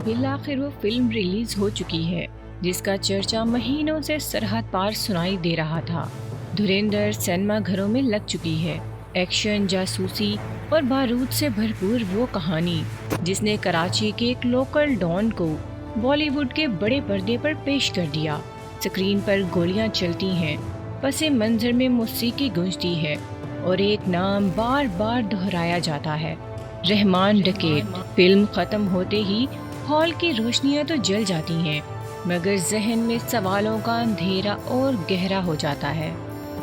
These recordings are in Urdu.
بالآخر وہ فلم ریلیز ہو چکی ہے جس کا چرچا مہینوں سے سرحد پار سنائی دے رہا تھا۔ دھریندر سینما گھروں میں لگ چکی ہے۔ ایکشن، جاسوسی اور بارود سے بھرپور وہ کہانی جس نے کراچی کے ایک لوکل ڈان کو بالی ووڈ کے بڑے پردے پر پیش کر دیا۔ سکرین پر گولیاں چلتی ہیں، پس منظر میں موسیقی گونجتی ہے اور ایک نام بار بار دہرایا جاتا ہے، رحمان ڈکیت۔ فلم ختم ہوتے ہی ہال کی روشنیاں تو جل جاتی ہیں، مگر ذہن میں سوالوں کا اندھیرا اور گہرا ہو جاتا ہے،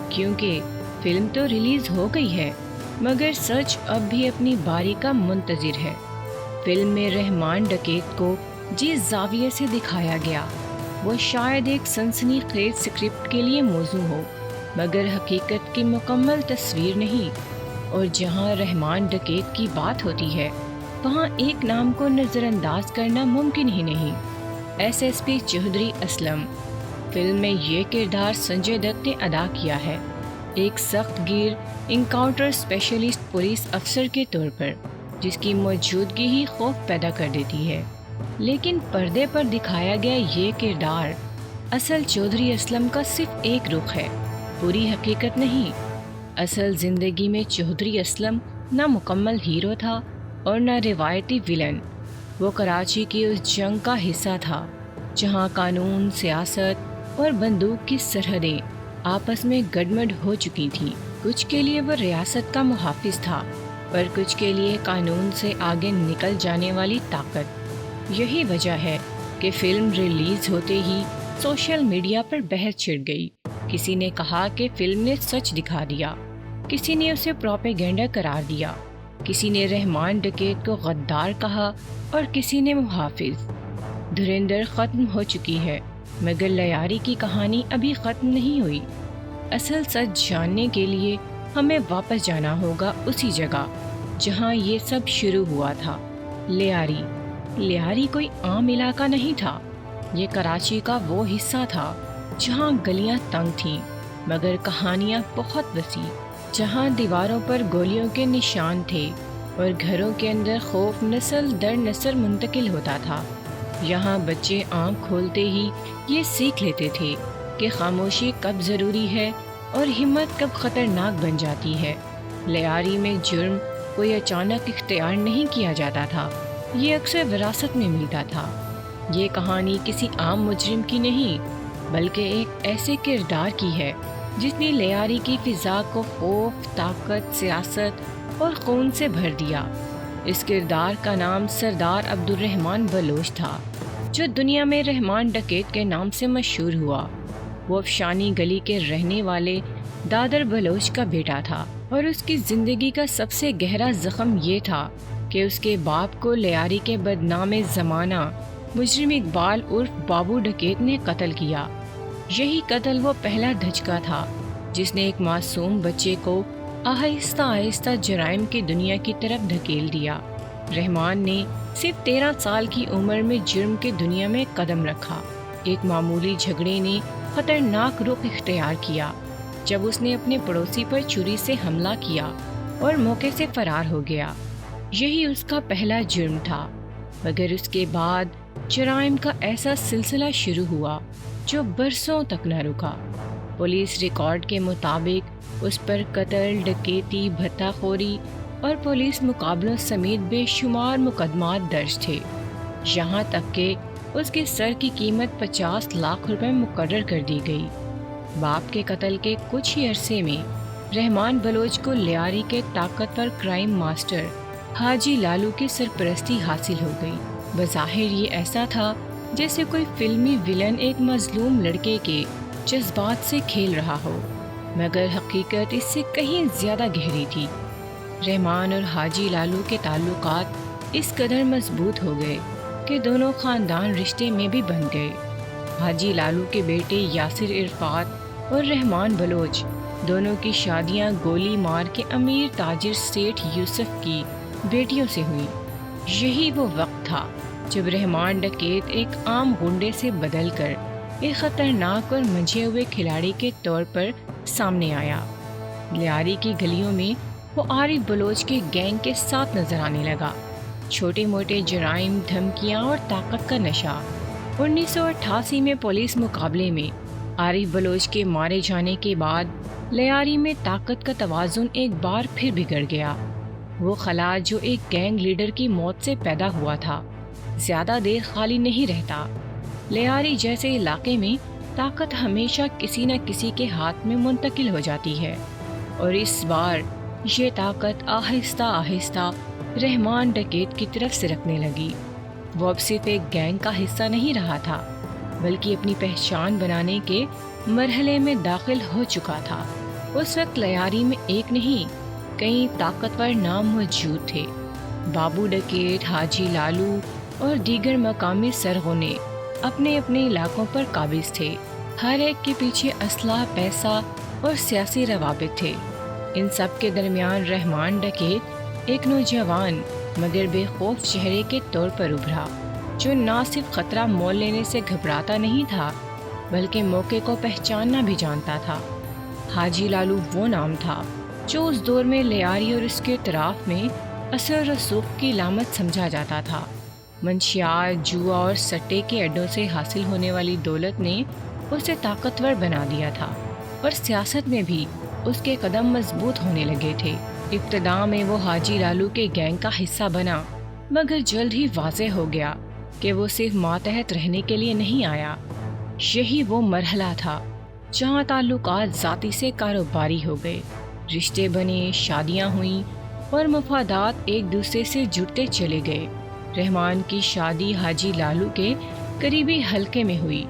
کیونکہ فلم تو ریلیز ہو گئی ہے مگر سچ اب بھی اپنی باری کا منتظر ہے۔ فلم میں رحمان ڈکیت کو جس زاویے سے دکھایا گیا وہ شاید ایک سنسنی خیز سکرپٹ کے لیے موزوں ہو، مگر حقیقت کی مکمل تصویر نہیں۔ اور جہاں رحمان ڈکیت کی بات ہوتی ہے وہاں ایک نام کو نظر انداز کرنا ممکن ہی نہیں، S S P Chaudhry Aslam. Film میں یہ کردار سنجے دت نے ادا کیا ہے، ایک سخت گیر انکاؤنٹر اسپیشلسٹ پولیس افسر کے طور پر جس کی موجودگی ہی خوف پیدا کر دیتی ہے۔ لیکن پردے پر دکھایا گیا یہ کردار اصل چودھری اسلم کا صرف ایک رخ ہے، پوری حقیقت نہیں۔ اصل زندگی میں چودھری اسلم نہ مکمل ہیرو تھا اور نہ روایتی ویلن۔ وہ کراچی کی اس جنگ کا حصہ تھا جہاں قانون، سیاست اور بندوق کی سرحدیں آپس میں گڈمڈ ہو چکی تھیں۔ کچھ کے لیے وہ ریاست کا محافظ تھا پر کچھ کے لیے قانون سے آگے نکل جانے والی طاقت۔ یہی وجہ ہے کہ فلم ریلیز ہوتے ہی سوشل میڈیا پر بحث چھڑ گئی۔ کسی نے کہا کہ فلم نے سچ دکھا دیا، کسی نے اسے پروپیگنڈا قرار دیا، کسی نے رحمان ڈکیت کو غدار کہا اور کسی نے محافظ۔ دھریندر ختم ہو چکی ہے مگر لیاری کی کہانی ابھی ختم نہیں ہوئی۔ اصل سچ جاننے کے لیے ہمیں واپس جانا ہوگا اسی جگہ جہاں یہ سب شروع ہوا تھا، لیاری۔ لیاری کوئی عام علاقہ نہیں تھا، یہ کراچی کا وہ حصہ تھا جہاں گلیاں تنگ تھیں مگر کہانیاں بہت وسیع، جہاں دیواروں پر گولیوں کے نشان تھے اور گھروں کے اندر خوف نسل در نسل منتقل ہوتا تھا۔ یہاں بچے آنکھ کھولتے ہی یہ سیکھ لیتے تھے کہ خاموشی کب ضروری ہے اور ہمت کب خطرناک بن جاتی ہے۔ لیاری میں جرم کوئی اچانک اختیار نہیں کیا جاتا تھا، یہ اکثر وراثت میں ملتا تھا۔ یہ کہانی کسی عام مجرم کی نہیں بلکہ ایک ایسے کردار کی ہے جس نے لیاری کی فضا کو خوف، طاقت، سیاست اور خون سے بھر دیا۔ اس کردار کا نام سردار عبد الرحمان بلوچ تھا جو دنیا میں رحمان ڈکیت کے نام سے مشہور ہوا۔ وہ افشانی گلی کے رہنے والے دادر بلوچ کا بیٹا تھا اور اس کی زندگی کا سب سے گہرا زخم یہ تھا کہ اس کے باپ کو لیاری کے بدنام زمانہ مجرم اقبال عرف بابو ڈکیت نے قتل کیا۔ یہی قتل وہ پہلا دھچکا تھا جس نے ایک معصوم بچے کو آہستہ آہستہ جرائم کی دنیا کی طرف دھکیل دیا۔ رحمان نے صرف 13 سال کی عمر میں جرم کی دنیا میں قدم رکھا۔ ایک معمولی جھگڑے نے خطرناک رخ اختیار کیا جب اس نے اپنے پڑوسی پر چھری سے حملہ کیا اور موقع سے فرار ہو گیا۔ یہی اس کا پہلا جرم تھا، مگر اس کے بعد جرائم کا ایسا سلسلہ شروع ہوا جو برسوں تک نہ رکا۔ پولیس ریکارڈ کے مطابق اس پر قتل، ڈکیتی، بھتہ خوری اور پولیس مقابلوں سمیت بے شمار مقدمات درج تھے، یہاں تک کہ اس کے سر کی قیمت 50 لاکھ روپے مقرر کر دی گئی۔ باپ کے قتل کے کچھ ہی عرصے میں رحمان بلوچ کو لیاری کے طاقتور کرائم ماسٹر حاجی لالو کی سرپرستی حاصل ہو گئی۔ بظاہر یہ ایسا تھا جیسے کوئی فلمی ویلن ایک مظلوم لڑکے کے جذبات سے کھیل رہا ہو، مگر حقیقت اس سے کہیں زیادہ گہری تھی۔ رحمان اور حاجی لالو کے تعلقات اس قدر مضبوط ہو گئے کہ دونوں خاندان رشتے میں بھی بن گئے۔ حاجی لالو کے بیٹے یاسر عرفات اور رحمان بلوچ دونوں کی شادیاں گولی مار کے امیر تاجر سیٹھ یوسف کی بیٹیوں سے ہوئی۔ یہی وہ وقت تھا جب رحمان ڈکیت ایک عام غنڈے سے بدل کر ایک خطرناک اور منجھے ہوئے کھلاڑی کے طور پر سامنے آیا۔ لیاری کی گلیوں میں وہ عارف بلوچ کے گینگ کے ساتھ نظر آنے لگا، چھوٹے موٹے جرائم، دھمکیاں اور طاقت کا نشہ۔ 1988 میں پولیس مقابلے میں عارف بلوچ کے مارے جانے کے بعد لیاری میں طاقت کا توازن ایک بار پھر بگڑ گیا۔ وہ خلا جو ایک گینگ لیڈر کی موت سے پیدا ہوا تھا زیادہ دیر خالی نہیں رہتا۔ لیاری جیسے علاقے میں طاقت ہمیشہ کسی نہ کسی کے ہاتھ میں منتقل ہو جاتی ہے، اور اس بار یہ طاقت آہستہ آہستہ رحمان ڈکیت کی طرف سرکنے لگی۔ وہ اب صرف ایک گینگ کا حصہ نہیں رہا تھا، بلکہ اپنی پہچان بنانے کے مرحلے میں داخل ہو چکا تھا۔ اس وقت لیاری میں ایک نہیں کئی طاقتور نام موجود تھے۔ بابو ڈکیت، حاجی لالو اور دیگر مقامی سرغنے اپنے اپنے علاقوں پر قابض تھے۔ ہر ایک کے پیچھے اسلحہ، پیسہ اور سیاسی روابط تھے۔ ان سب کے درمیان رحمان ڈکیت ایک نوجوان مگر بے خوف چہرے کے طور پر ابھرا، جو نہ صرف خطرہ مول لینے سے گھبراتا نہیں تھا بلکہ موقع کو پہچاننا بھی جانتا تھا۔ حاجی لالو وہ نام تھا جو اس دور میں لیاری اور اس کے اطراف میں اثر و رسوخ کی علامت سمجھا جاتا تھا۔ منشیات، جوا اور سٹے کے اڈوں سے حاصل ہونے والی دولت نے اسے طاقتور بنا دیا تھا، اور سیاست میں بھی اس کے قدم مضبوط ہونے لگے تھے۔ ابتدا میں وہ حاجی لالو کے گینگ کا حصہ بنا، مگر جلد ہی واضح ہو گیا کہ وہ صرف ماتحت رہنے کے لیے نہیں آیا۔ یہی وہ مرحلہ تھا جہاں تعلقات ذاتی سے کاروباری ہو گئے، رشتے بنے، شادیاں ہوئیں اور مفادات ایک دوسرے سے جڑتے چلے گئے۔ رحمان کی شادی حاجی لالو کے قریبی حلقے میں ہوئی،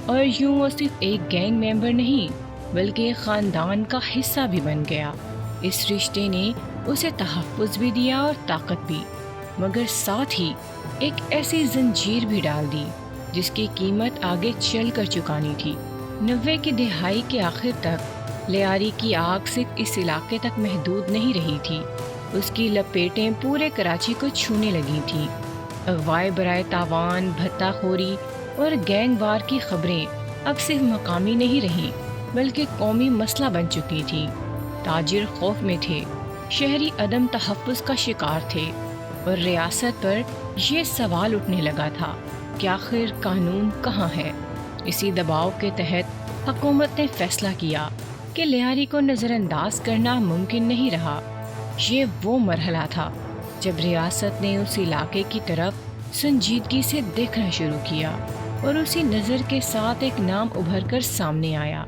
اور یوں وہ صرف ایک گینگ ممبر نہیں بلکہ ایک خاندان کا حصہ بھی بن گیا۔ اس رشتے نے اسے تحفظ بھی دیا اور طاقت بھی، مگر ساتھ ہی ایک ایسی زنجیر بھی ڈال دی جس کی قیمت آگے چل کر چکانی تھی۔ 90 کی دہائی کے آخر تک لیاری کی آگ صرف اس علاقے تک محدود نہیں رہی تھی، اس کی لپیٹیں پورے کراچی کو چھونے لگی تھیں۔ اغوائے برائے تاوان، بھتہ خوری اور گینگ وار کی خبریں اب صرف مقامی نہیں رہیں بلکہ قومی مسئلہ بن چکی تھیں۔ تاجر خوف میں تھے، شہری عدم تحفظ کا شکار تھے، اور ریاست پر یہ سوال اٹھنے لگا تھا کہ آخر قانون کہاں ہے؟ اسی دباؤ کے تحت حکومت نے فیصلہ کیا کہ لیاری کو نظر انداز کرنا ممکن نہیں رہا۔ یہ وہ مرحلہ تھا جب ریاست نے اس علاقے کی طرف سنجیدگی سے دیکھنا شروع کیا، اور اسی نظر کے ساتھ ایک نام ابھر کر سامنے آیا: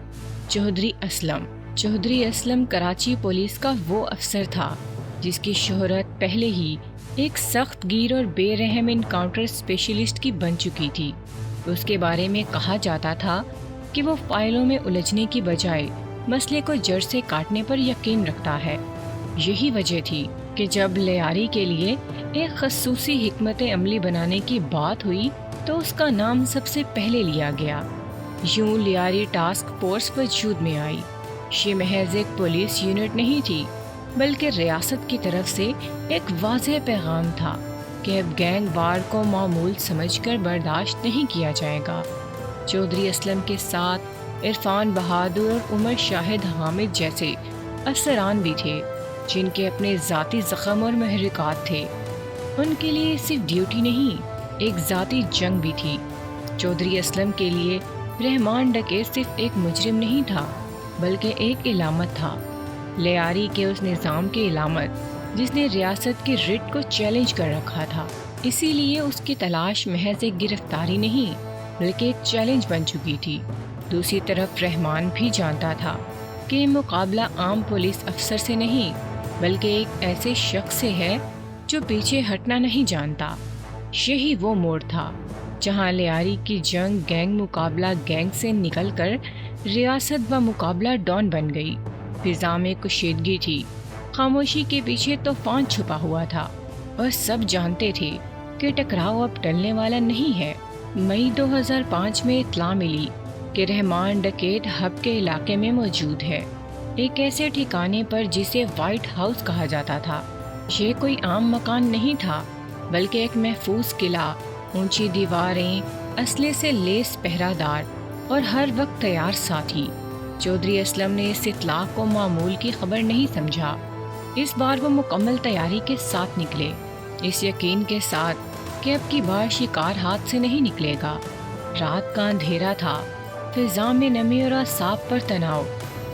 چودھری اسلم۔ چودھری اسلم کراچی پولیس کا وہ افسر تھا جس کی شہرت پہلے ہی ایک سخت گیر اور بے رحم انکاؤنٹر اسپیشلسٹ کی بن چکی تھی۔ اس کے بارے میں کہا جاتا تھا کہ وہ فائلوں میں الجھنے کی بجائے مسئلے کو جڑ سے کاٹنے پر یقین رکھتا ہے۔ یہی وجہ تھی کہ جب لیاری کے لیے ایک خصوصی حکمت عملی بنانے کی بات ہوئی تو اس کا نام سب سے پہلے لیا گیا۔ یوں لیاری ٹاسک فورس وجود میں آئی۔ یہ محض ایک پولیس یونٹ نہیں تھی بلکہ ریاست کی طرف سے ایک واضح پیغام تھا کہ اب گینگ وار کو معمول سمجھ کر برداشت نہیں کیا جائے گا۔ چودھری اسلم کے ساتھ عرفان بہادر اور عمر شاہد حامد جیسے افسران بھی تھے جن کے اپنے ذاتی زخم اور محرکات تھے۔ ان کے لیے صرف ڈیوٹی نہیں، ایک ذاتی جنگ بھی تھی۔ چودھری اسلم کے لیے رحمان ڈکیت صرف ایک مجرم نہیں تھا بلکہ ایک علامت تھا، لیاری کے اس نظام کی علامت جس نے ریاست کی رٹ کو چیلنج کر رکھا تھا۔ اسی لیے اس کی تلاش محض ایک گرفتاری نہیں بلکہ ایک چیلنج بن چکی تھی۔ دوسری طرف رحمان بھی جانتا تھا کہ یہ مقابلہ عام پولیس افسر سے نہیں بلکہ ایک ایسے شخص سے ہے جو پیچھے ہٹنا نہیں جانتا۔ یہی وہ موڑ تھا جہاں لیاری کی جنگ گینگ مقابلہ گینگ سے نکل کر ریاست و مقابلہ ڈان بن گئی۔ فضا میں کشیدگی تھی، خاموشی کے پیچھے طوفان چھپا ہوا تھا، اور سب جانتے تھے کہ ٹکراؤ اب ٹلنے والا نہیں ہے۔ مئی 2005 میں اطلاع ملی کہ رحمان ڈکیت ہب کے علاقے میں موجود ہے، ایک ایسے ٹھکانے پر جسے وائٹ ہاؤس کہا جاتا تھا۔ یہ کوئی عام مکان نہیں تھا بلکہ ایک محفوظ قلعہ، اونچی دیواریں، اسلحے سے لیس پہرہ دار اور ہر وقت تیار ساتھی۔ چودھری اسلم نے اس اطلاع کو معمول کی خبر نہیں سمجھا۔ اس بار وہ مکمل تیاری کے ساتھ نکلے۔ اس یقین کے ساتھ کہ اب کی بار شکار ہاتھ سے نہیں نکلے گا۔ رات کا اندھیرا تھا، فضا میں نمی اور اعصاب پر تناؤ۔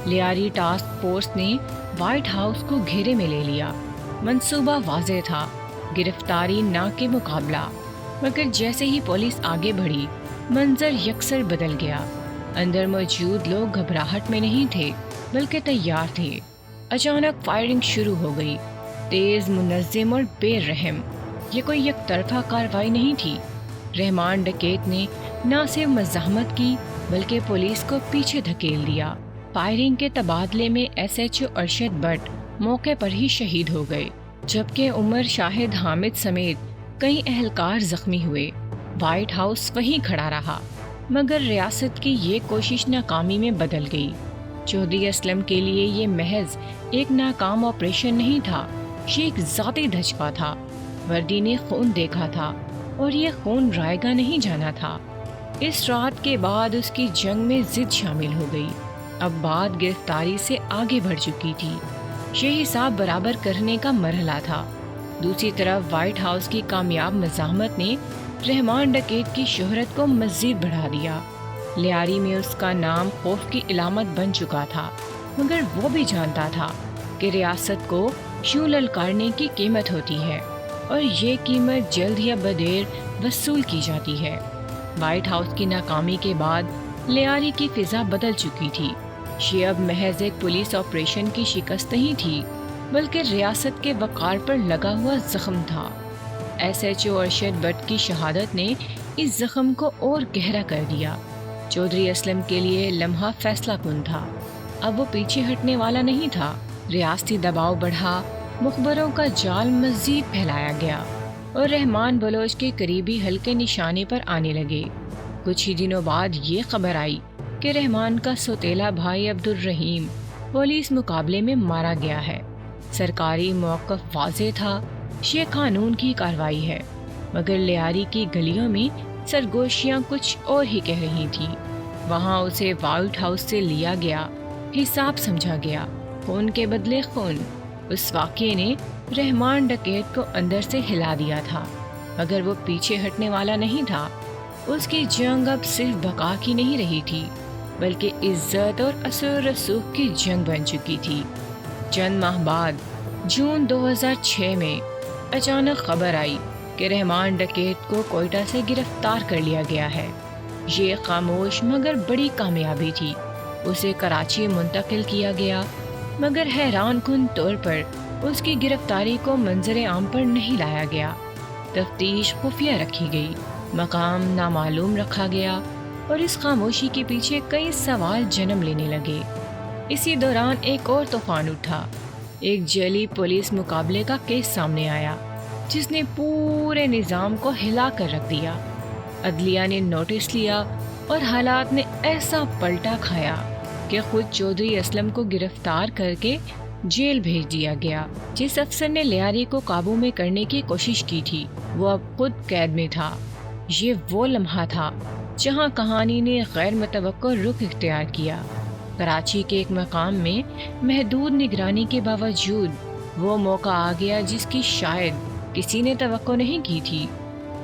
لیاری ٹاسک فورس نے وائٹ ہاؤس کو گھیرے میں لے لیا۔ منصوبہ واضح تھا، گرفتاری نہ کے مقابلہ۔ مگر جیسے ہی پولیس آگے بڑھی، منظر یکسر بدل گیا۔ اندر موجود لوگ گھبراہٹ میں نہیں تھے بلکہ تیار تھے۔ اچانک فائرنگ شروع ہو گئی، تیز، منظم اور بے رحم۔ یہ کوئی یک طرفہ کارروائی نہیں تھی۔ رحمان ڈکیت نے نہ صرف مزاحمت کی بلکہ پولیس کو پیچھے دھکیل دیا۔ فائرنگ کے تبادلے میں S H O Arshad Butt موقع پر ہی شہید ہو گئے، جبکہ عمر شاہد حامد سمیت کئی اہلکار زخمی ہوئے۔ وائٹ ہاؤس وہیں کھڑا رہا، مگر ریاست کی یہ کوشش ناکامی میں بدل گئی۔ چودھری اسلم کے لیے یہ محض ایک ناکام آپریشن نہیں تھا، یہ ایک ذاتی دھچکا تھا۔ وردی نے خون دیکھا تھا اور یہ خون رائے گا نہیں جانا تھا۔ اس رات کے بعد اس کی جنگ میں ضد شامل ہو گئی۔ اب بات گرفتاری سے آگے بڑھ چکی تھی، یہ حساب برابر کرنے کا مرحلہ تھا۔ دوسری طرف وائٹ ہاؤس کی کامیاب مزاحمت نے رحمان ڈکیت کی شہرت کو مزید بڑھا دیا۔ لیاری میں اس کا نام خوف کی علامت بن چکا تھا، مگر وہ بھی جانتا تھا کہ ریاست کو یوں للکارنے کی قیمت ہوتی ہے، اور یہ قیمت جلد یا بدیر وصول کی جاتی ہے۔ وائٹ ہاؤس کی ناکامی کے بعد لیاری کی فضا بدل چکی تھی۔ یہ اب محض ایک پولیس آپریشن کی شکست نہیں تھی، بلکہ ریاست کے وقار پر لگا ہوا زخم تھا۔ S H O Arshad Butt کی شہادت نے اس زخم کو اور گہرا کر دیا۔ چودھری اسلم کے لیے لمحہ فیصلہ کن تھا۔ اب وہ پیچھے ہٹنے والا نہیں تھا۔ ریاستی دباؤ بڑھا، مخبروں کا جال مزید پھیلایا گیا اور رحمان بلوچ کے قریبی حلقے نشانے پر آنے لگے۔ کچھ ہی دنوں بعد یہ خبر آئی کہ رحمان کا سوتیلا بھائی عبدالرحیم پولیس مقابلے میں مارا گیا ہے۔ سرکاری موقف واضح تھا، یہ قانون کی کارروائی ہے، مگر لیاری کی گلیوں میں سرگوشیاں کچھ اور ہی کہہ رہی تھیں۔ وہاں اسے وائٹ ہاؤس سے لیا گیا، حساب سمجھا گیا، خون کے بدلے خون۔ اس واقعے نے رحمان ڈکیت کو اندر سے ہلا دیا تھا، مگر وہ پیچھے ہٹنے والا نہیں تھا۔ اس کی جنگ اب صرف بقا کی نہیں رہی تھی، بلکہ عزت اور اثر و رسوخ کی جنگ بن چکی تھی۔ چند ماہ بعد جون 2006 میں اچانک خبر آئی کہ رحمان ڈکیت کو کوئٹہ سے گرفتار کر لیا گیا ہے۔ یہ خاموش مگر بڑی کامیابی تھی۔ اسے کراچی منتقل کیا گیا، مگر حیران کن طور پر اس کی گرفتاری کو منظر عام پر نہیں لایا گیا۔ تفتیش خفیہ رکھی گئی، مقام نامعلوم رکھا گیا، اور اس خاموشی کے پیچھے کئی سوال جنم لینے لگے۔ اسی دوران ایک اور طوفان اٹھا۔ ایک جعلی پولیس مقابلے کا کیس سامنے آیا، جس نے پورے نظام کو ہلا کر رکھ دیا۔ عدلیہ نے نوٹس لیا اور حالات نے ایسا پلٹا کھایا کہ خود چودھری اسلم کو گرفتار کر کے جیل بھیج دیا گیا۔ جس افسر نے لیاری کو قابو میں کرنے کی کوشش کی تھی، وہ اب خود قید میں تھا۔ یہ وہ لمحہ تھا جہاں کہانی نے غیر متوقع رخ اختیار کیا۔ کراچی کے ایک مقام میں محدود نگرانی کے باوجود وہ موقع آ گیا جس کی شاید کسی نے توقع نہیں کی تھی۔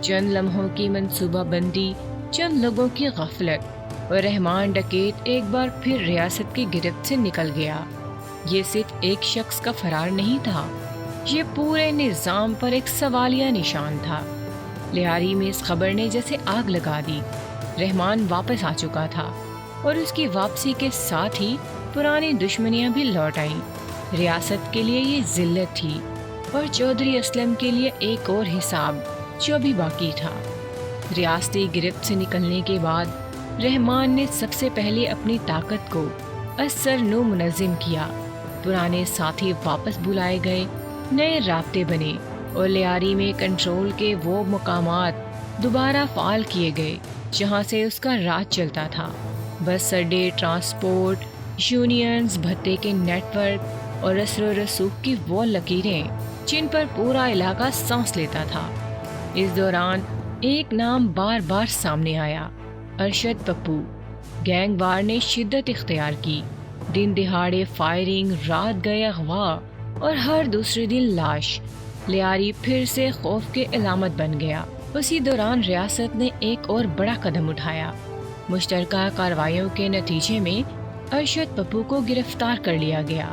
چند لمحوں کی منصوبہ بندی، چند لوگوں کی غفلت، اور رحمان ڈکیت ایک بار پھر ریاست کی گرفت سے نکل گیا۔ یہ صرف ایک شخص کا فرار نہیں تھا، یہ پورے نظام پر ایک سوالیہ نشان تھا۔ لیاری میں اس خبر نے جیسے آگ لگا دی۔ رحمان واپس آ چکا تھا، اور اس کی واپسی کے ساتھ ہی پرانی دشمنیاں بھی لوٹ آئیں۔ ریاست کے لیے یہ ذلت تھی، اور چودھری اسلم کے لیے ایک اور حساب جو بھی باقی تھا۔ ریاستی گرفت سے نکلنے کے بعد رحمان نے سب سے پہلے اپنی طاقت کو اثر نو منظم کیا۔ پرانے ساتھی واپس بلائے گئے، نئے رابطے بنے، اور لیاری میں کنٹرول کے وہ مقامات دوبارہ فعال کیے گئے جہاں سے اس کا راج چلتا تھا۔ بس اڈے، ٹرانسپورٹ یونینز، بھتے کے نیٹ ورک اور اثر و رسوخ کی وہ لکیریں جن پر پورا علاقہ سانس لیتا تھا۔ اس دوران ایک نام بار بار سامنے آیا، ارشد پپو۔ گینگ وار نے شدت اختیار کی، دن دہاڑے فائرنگ، رات گئے اغوا، اور ہر دوسرے دن لاش۔ لیاری پھر سے خوف کے علامت بن گیا۔ اسی دوران ریاست نے ایک اور بڑا قدم اٹھایا۔ مشترکہ کارروائیوں کے نتیجے میں ارشد پپو کو گرفتار کر لیا گیا۔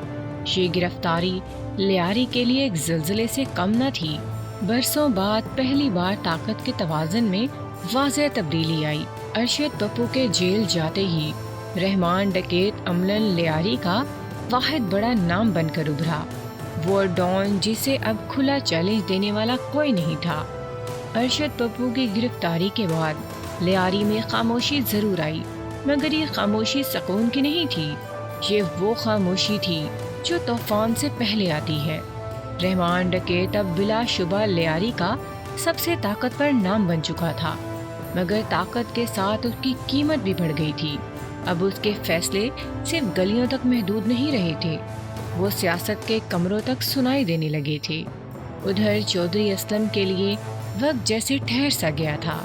یہ گرفتاری لیاری کے لیے ایک زلزلے سے کم نہ تھی۔ برسوں بعد پہلی بار طاقت کے توازن میں واضح تبدیلی آئی۔ ارشد پپو کے جیل جاتے ہی رحمان ڈکیت عملاً لیاری کا واحد بڑا نام بن کر ابھرا۔ وہ ڈان جسے اب کھلا چیلنج دینے والا کوئی نہیں تھا۔ ارشد پپو کی گرفتاری کے بعد لیاری میں خاموشی ضرور آئی، مگر یہ خاموشی سکون کی نہیں تھی۔ یہ وہ خاموشی تھی جو طوفان سے پہلے آتی ہے۔ رحمان ڈکیت اب بلا شبہ لیاری کا سب سے طاقتور نام بن چکا تھا، مگر طاقت کے ساتھ اس کی قیمت بھی بڑھ گئی تھی۔ اب اس کے فیصلے صرف گلیوں تک محدود نہیں رہے تھے، وہ سیاست کے کمروں تک سنائی دینے لگے تھے۔ ادھر چودھری اسلم کے لیے وقت جیسے ٹھہر سا گیا تھا۔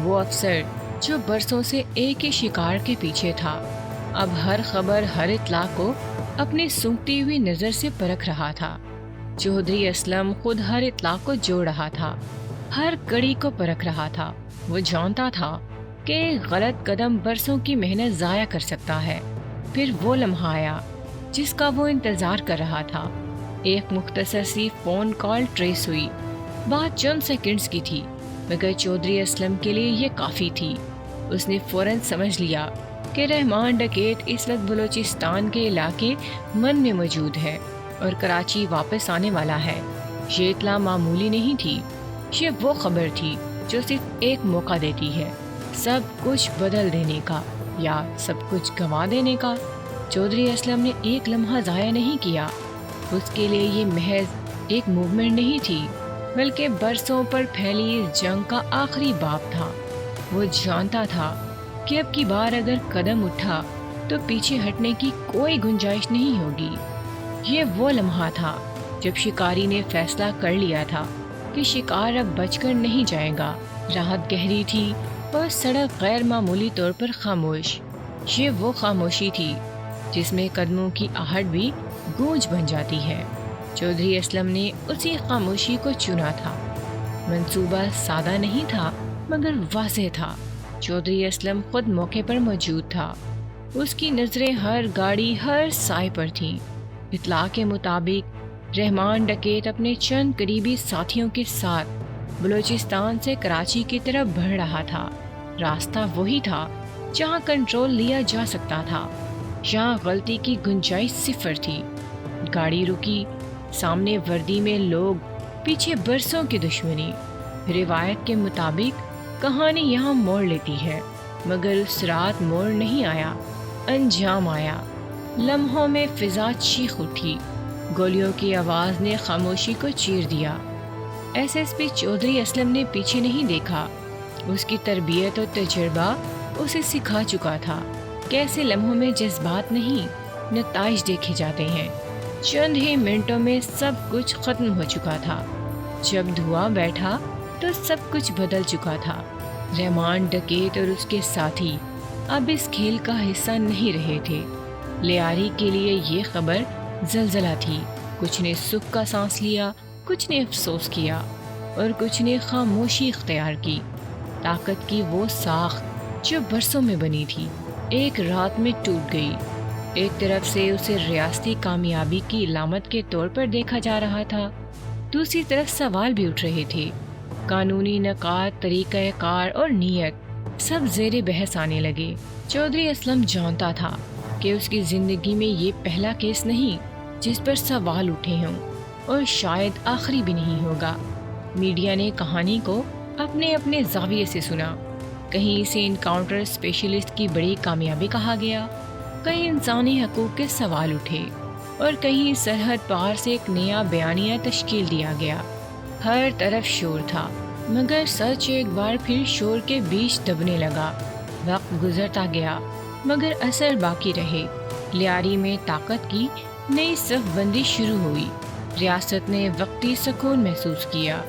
وہ افسر جو برسوں سے ایک ہی شکار کے پیچھے تھا، اب ہر خبر، ہر اطلاع کو اپنی سونگتی ہوئی نظر سے پرکھ رہا تھا۔ چودھری اسلم خود ہر اطلاع کو جوڑ رہا تھا، ہر کڑی کو پرکھ رہا تھا۔ وہ جانتا تھا کہ ایک غلط قدم برسوں کی محنت ضائع کر سکتا ہے۔ پھر وہ لمحہ آیا جس کا وہ انتظار کر رہا تھا۔ ایک مختصر سی فون کال ٹریس ہوئی۔ بات چند سیکنڈز کی تھی، مگر چودھری اسلم کے لیے یہ کافی تھی۔ اس نے فوراً سمجھ لیا کہ رحمان ڈکیت اس وقت بلوچستان کے علاقے من میں موجود ہے اور کراچی واپس آنے والا ہے۔ یہ اطلاع معمولی نہیں تھی، یہ وہ خبر تھی جو صرف ایک موقع دیتی ہے، سب کچھ بدل دینے کا یا سب کچھ گنوا دینے کا۔ چودھری اسلم نے ایک لمحہ ضائع نہیں کیا۔ اس کے لیے یہ محض ایک موومنٹ نہیں تھی، بلکہ برسوں پر پھیلی اس جنگ کا آخری باب تھا۔ وہ جانتا تھا کہ اب کی بار اگر قدم اٹھا تو پیچھے ہٹنے کی کوئی گنجائش نہیں ہوگی۔ یہ وہ لمحہ تھا جب شکاری نے فیصلہ کر لیا تھا کہ شکار اب بچ کر نہیں جائے گا۔ رات گہری تھی اور سڑک غیر معمولی طور پر خاموش۔ یہ وہ خاموشی تھی جس میں قدموں کی آہٹ بھی گونج بن جاتی ہے۔ چودھری اسلم نے اسی خاموشی کو چنا تھا۔ منصوبہ سادہ نہیں تھا، مگر واضح تھا۔ چودھری اسلم خود موقع پر موجود تھا۔ اس کی نظریں ہر گاڑی، ہر سائے پر تھیں۔ اطلاع کے مطابق رحمان ڈکیت اپنے چند قریبی ساتھیوں کے ساتھ بلوچستان سے کراچی کی طرف بڑھ رہا تھا۔ راستہ وہی تھا جہاں کنٹرول لیا جا سکتا تھا، جہاں غلطی کی گنجائش صفر تھی۔ گاڑی رکی، سامنے وردی میں لوگ، پیچھے برسوں کی دشمنی۔ روایت کے مطابق کہانی یہاں موڑ لیتی ہے، مگر اس رات موڑ نہیں آیا، انجام آیا۔ لمحوں میں فضا چیخ اٹھی، گولیوں کی آواز نے خاموشی کو چیر دیا۔ S S P Chaudhry Aslam نے پیچھے نہیں دیکھا۔ اس کی تربیت اور تجربہ اسے سکھا چکا تھا کہ ایسے لمحوں میں جذبات نہیں، نتائج دیکھے جاتے ہیں۔ چند ہی منٹوں میں سب کچھ ختم ہو چکا تھا۔ جب دھواں بیٹھا تو سب کچھ بدل چکا تھا۔ رحمان ڈکیت اور اس کے ساتھی اب اس کھیل کا حصہ نہیں رہے تھے۔ لیاری کے لیے یہ خبر زلزلہ تھی۔ کچھ نے سکھ کا سانس لیا، کچھ نے افسوس کیا اور کچھ نے خاموشی اختیار کی۔ طاقت کی وہ ساخت جو برسوں میں بنی تھی، ایک رات میں ٹوٹ گئی۔ ایک طرف سے اسے ریاستی کامیابی کی علامت کے طور پر دیکھا جا رہا تھا، دوسری طرف سوال بھی اٹھ رہے تھے۔ قانونی نکات، طریقہ کار اور نیت سب زیر بحث آنے لگے۔ چودھری اسلم جانتا تھا کہ اس کی زندگی میں یہ پہلا کیس نہیں جس پر سوال اٹھے ہوں، اور شاید آخری بھی نہیں ہوگا۔ میڈیا نے کہانی کو اپنے اپنے زاویے سے سنا۔ کہیں اسے انکاؤنٹر اسپیشلسٹ کی بڑی کامیابی کہا گیا، کہیں انسانی حقوق کے سوال اٹھے، اور کہیں سرحد پار سے ایک نیا بیانیہ تشکیل دیا گیا۔ ہر طرف شور تھا، مگر سچ ایک بار پھر شور کے بیچ دبنے لگا۔ وقت گزرتا گیا، مگر اثر باقی رہے۔ لیاری میں طاقت کی نئی صف بندی شروع ہوئی۔ ریاست نے وقتی سکون محسوس کیا،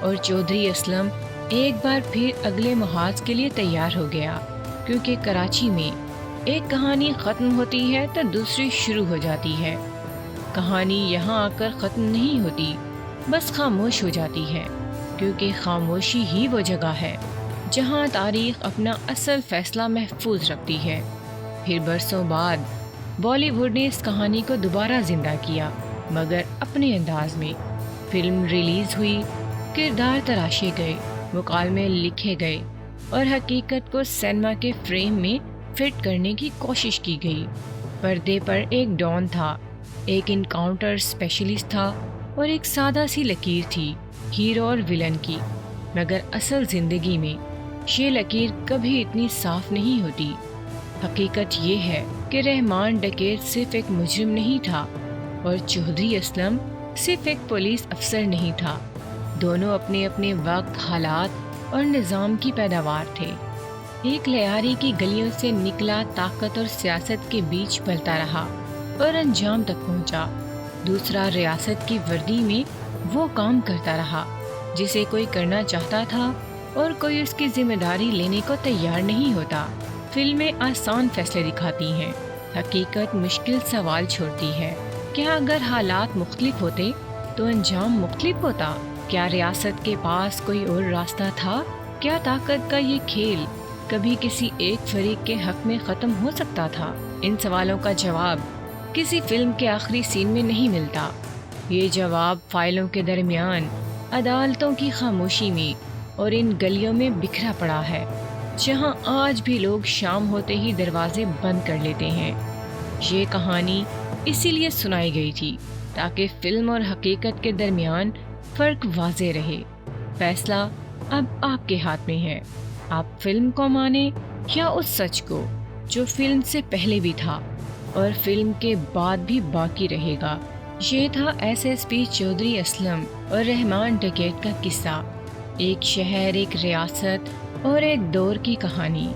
اور چودھری اسلم ایک بار پھر اگلے محاذ کے لیے تیار ہو گیا، کیونکہ کراچی میں ایک کہانی ختم ہوتی ہے تو دوسری شروع ہو جاتی ہے۔ کہانی یہاں آ کر ختم نہیں ہوتی، بس خاموش ہو جاتی ہے، کیونکہ خاموشی ہی وہ جگہ ہے جہاں تاریخ اپنا اصل فیصلہ محفوظ رکھتی ہے۔ پھر برسوں بعد بالی ووڈ نے اس کہانی کو دوبارہ زندہ کیا، مگر اپنے انداز میں۔ فلم ریلیز ہوئی، کردار تراشے گئے، مکالمے لکھے گئے اور حقیقت کو سینما کے فریم میں فٹ کرنے کی کوشش کی گئی۔ پردے پر ایک ڈان تھا، ایک انکاؤنٹر اسپیشلسٹ تھا اور ایک سادہ سی لکیر تھی، ہیرو اور ولن کی۔ مگر اصل زندگی میں یہ لکیر کبھی اتنی صاف نہیں ہوتی۔ حقیقت یہ ہے کہ رحمان ڈکیت صرف ایک مجرم نہیں تھا اور چودھری اسلم صرف ایک پولیس افسر نہیں تھا۔ دونوں اپنے اپنے وقت، حالات اور نظام کی پیداوار تھے۔ ایک لیاری کی گلیوں سے نکلا، طاقت اور سیاست کے بیچ پلتا رہا اور انجام تک پہنچا۔ دوسرا ریاست کی وردی میں وہ کام کرتا رہا جسے کوئی کرنا چاہتا تھا اور کوئی اس کی ذمہ داری لینے کو تیار نہیں ہوتا۔ فلمیں آسان فیصلے دکھاتی ہیں، حقیقت مشکل سوال چھوڑتی ہے۔ کیا اگر حالات مختلف ہوتے تو انجام مختلف ہوتا؟ کیا ریاست کے پاس کوئی اور راستہ تھا؟ کیا طاقت کا یہ کھیل کبھی کسی ایک فریق کے حق میں ختم ہو سکتا تھا؟ ان سوالوں کا جواب کسی فلم کے آخری سین میں نہیں ملتا۔ یہ جواب فائلوں کے درمیان، عدالتوں کی خاموشی میں اور ان گلیوں میں بکھرا پڑا ہے جہاں آج بھی لوگ شام ہوتے ہی دروازے بند کر لیتے ہیں۔ یہ کہانی اسی لیے سنائی گئی تھی تاکہ فلم اور حقیقت کے درمیان فرق واضح رہے۔ فیصلہ اب آپ کے ہاتھ میں ہے۔ آپ فلم کو مانیں یا اس سچ کو جو فلم سے پہلے بھی تھا اور فلم کے بعد بھی باقی رہے گا۔ یہ تھا SSP چودھری اسلم اور رحمان ڈکیت کا قصہ، ایک شہر، ایک ریاست اور ایک دور کی کہانی۔